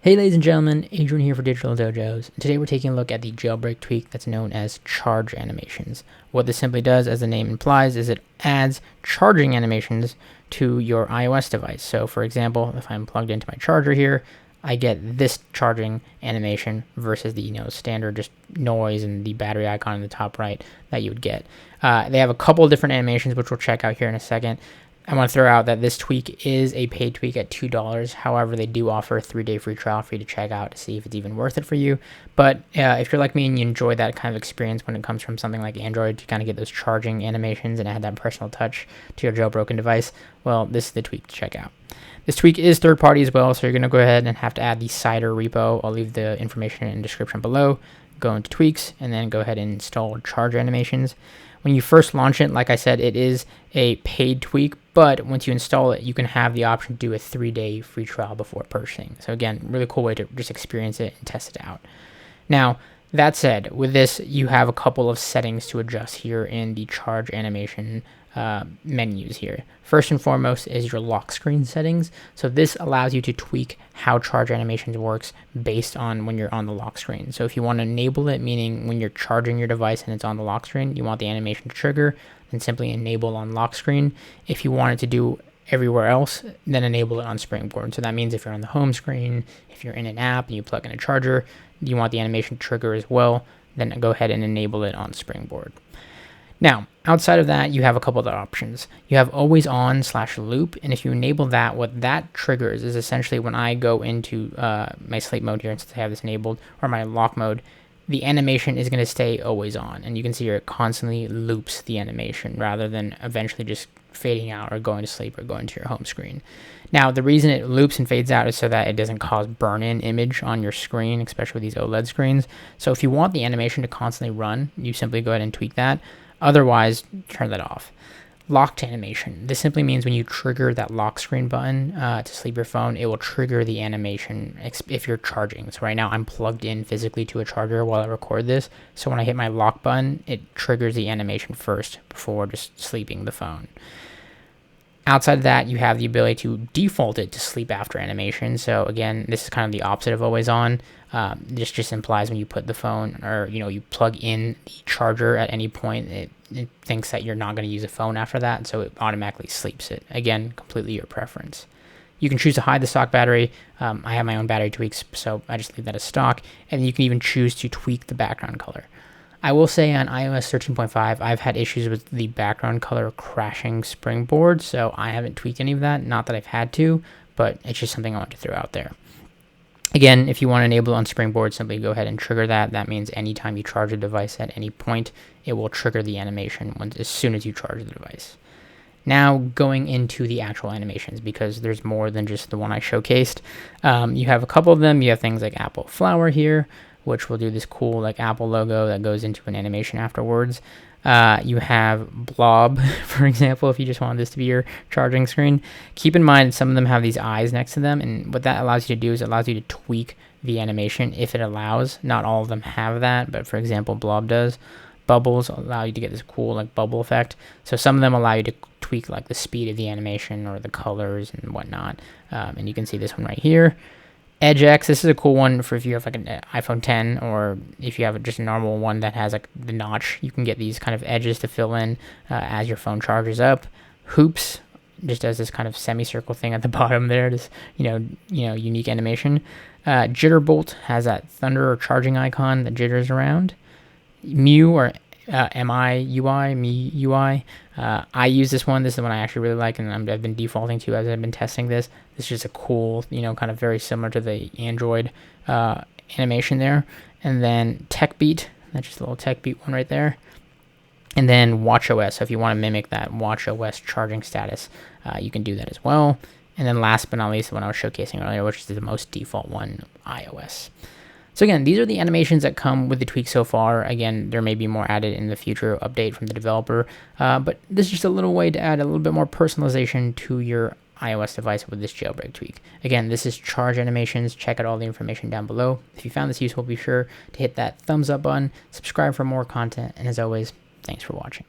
Hey ladies and gentlemen, Adrian here for Digital Dojos. Today we're taking a look at the jailbreak tweak that's known as charge animations. What this simply does, as the name implies, is it adds charging animations to your iOS device. So for example, if I'm plugged into my charger here, I get this charging animation versus the standard just noise and the battery icon in the top right that you would get. They have a couple of different animations which we'll check out here in a second. I want to throw out that this tweak is a paid tweak at $2. However, they do offer a 3-day free trial for you to check out to see if it's even worth it for you. But if you're like me and you enjoy that kind of experience when it comes from something like Android, to kind of get those charging animations and add that personal touch to your jailbroken device, well, this is the tweak to check out. This tweak is third-party as well, so you're going to go ahead and have to add the Cider repo. I'll leave the information in the description below. Go into tweaks and then go ahead and install charge animations. When you first launch it, like I said, it is a paid tweak, but once you install it, you can have the option to do a 3-day free trial before purchasing. So again, really cool way to just experience it and test it out. Now, that said, with this, you have a couple of settings to adjust here in the charge animation menus here. First and foremost is your lock screen settings. So this allows you to tweak how charge animations works based on when you're on the lock screen. So if you want to enable it, meaning when you're charging your device and it's on the lock screen, you want the animation to trigger, then simply enable on lock screen. If you want it to do everywhere else, then enable it on Springboard. So that means if you're on the home screen, if you're in an app and you plug in a charger, you want the animation to trigger as well, then go ahead and enable it on Springboard. Now, outside of that, you have a couple other options. You have always on /loop, and if you enable that, what that triggers is essentially when I go into my sleep mode here, since I have this enabled, or my lock mode, the animation is going to stay always on, and you can see here it constantly loops the animation rather than eventually just fading out or going to sleep or going to your home screen. Now, the reason it loops and fades out is so that it doesn't cause burn-in image on your screen, especially with these OLED screens. So if you want the animation to constantly run, you simply go ahead and tweak that. Otherwise, turn that off. Locked animation. This simply means when you trigger that lock screen button to sleep your phone, it will trigger the animation if you're charging. So right now I'm plugged in physically to a charger while I record this. So when I hit my lock button, it triggers the animation first before just sleeping the phone. Outside of that, you have the ability to default it to sleep after animation. So again, this is kind of the opposite of always on. This just implies when you put the phone or you plug in the charger at any point, it thinks that you're not going to use a phone after that, so it automatically sleeps it. Again, completely your preference. You can choose to hide the stock battery. I have my own battery tweaks, so I just leave that as stock. And you can even choose to tweak the background color. I will say on iOS 13.5, I've had issues with the background color crashing Springboard, so I haven't tweaked any of that. Not that I've had to, but it's just something I want to throw out there. Again, if you want to enable it on Springboard, simply go ahead and trigger that. That means anytime you charge a device at any point, it will trigger the animation as soon as you charge the device. Now going into the actual animations, because there's more than just the one I showcased. You have a couple of them. You have things like Apple Flower here, which will do this cool like Apple logo that goes into an animation afterwards. You have Blob, for example, if you just want this to be your charging screen. Keep in mind some of them have these eyes next to them, and what that allows you to do is it allows you to tweak the animation if it allows. Not all of them have that, but for example, Blob does. Bubbles allow you to get this cool like bubble effect. So some of them allow you to tweak like the speed of the animation or the colors and whatnot. And you can see this one right here. Edge X, this is a cool one for if you have like an iPhone 10 or if you have just a normal one that has like the notch, you can get these kind of edges to fill in as your phone charges up. Hoops just does this kind of semicircle thing at the bottom there, this unique animation. Jitterbolt has that thunder or charging icon that jitters around. Mew or MIUI. I use this one. This is the one I actually really like, and I've been defaulting to as I've been testing this. This is just a cool, kind of very similar to the Android animation there. And then Tech Beat, that's just a little Tech Beat one right there. And then WatchOS. So if you want to mimic that WatchOS charging status, you can do that as well. And then last but not least, the one I was showcasing earlier, which is the most default one, iOS. So again, these are the animations that come with the tweak so far. Again, there may be more added in the future update from the developer, but this is just a little way to add a little bit more personalization to your iOS device with this jailbreak tweak. Again, this is charge animations. Check out all the information down below. If you found this useful, be sure to hit that thumbs up button, subscribe for more content, and as always, thanks for watching.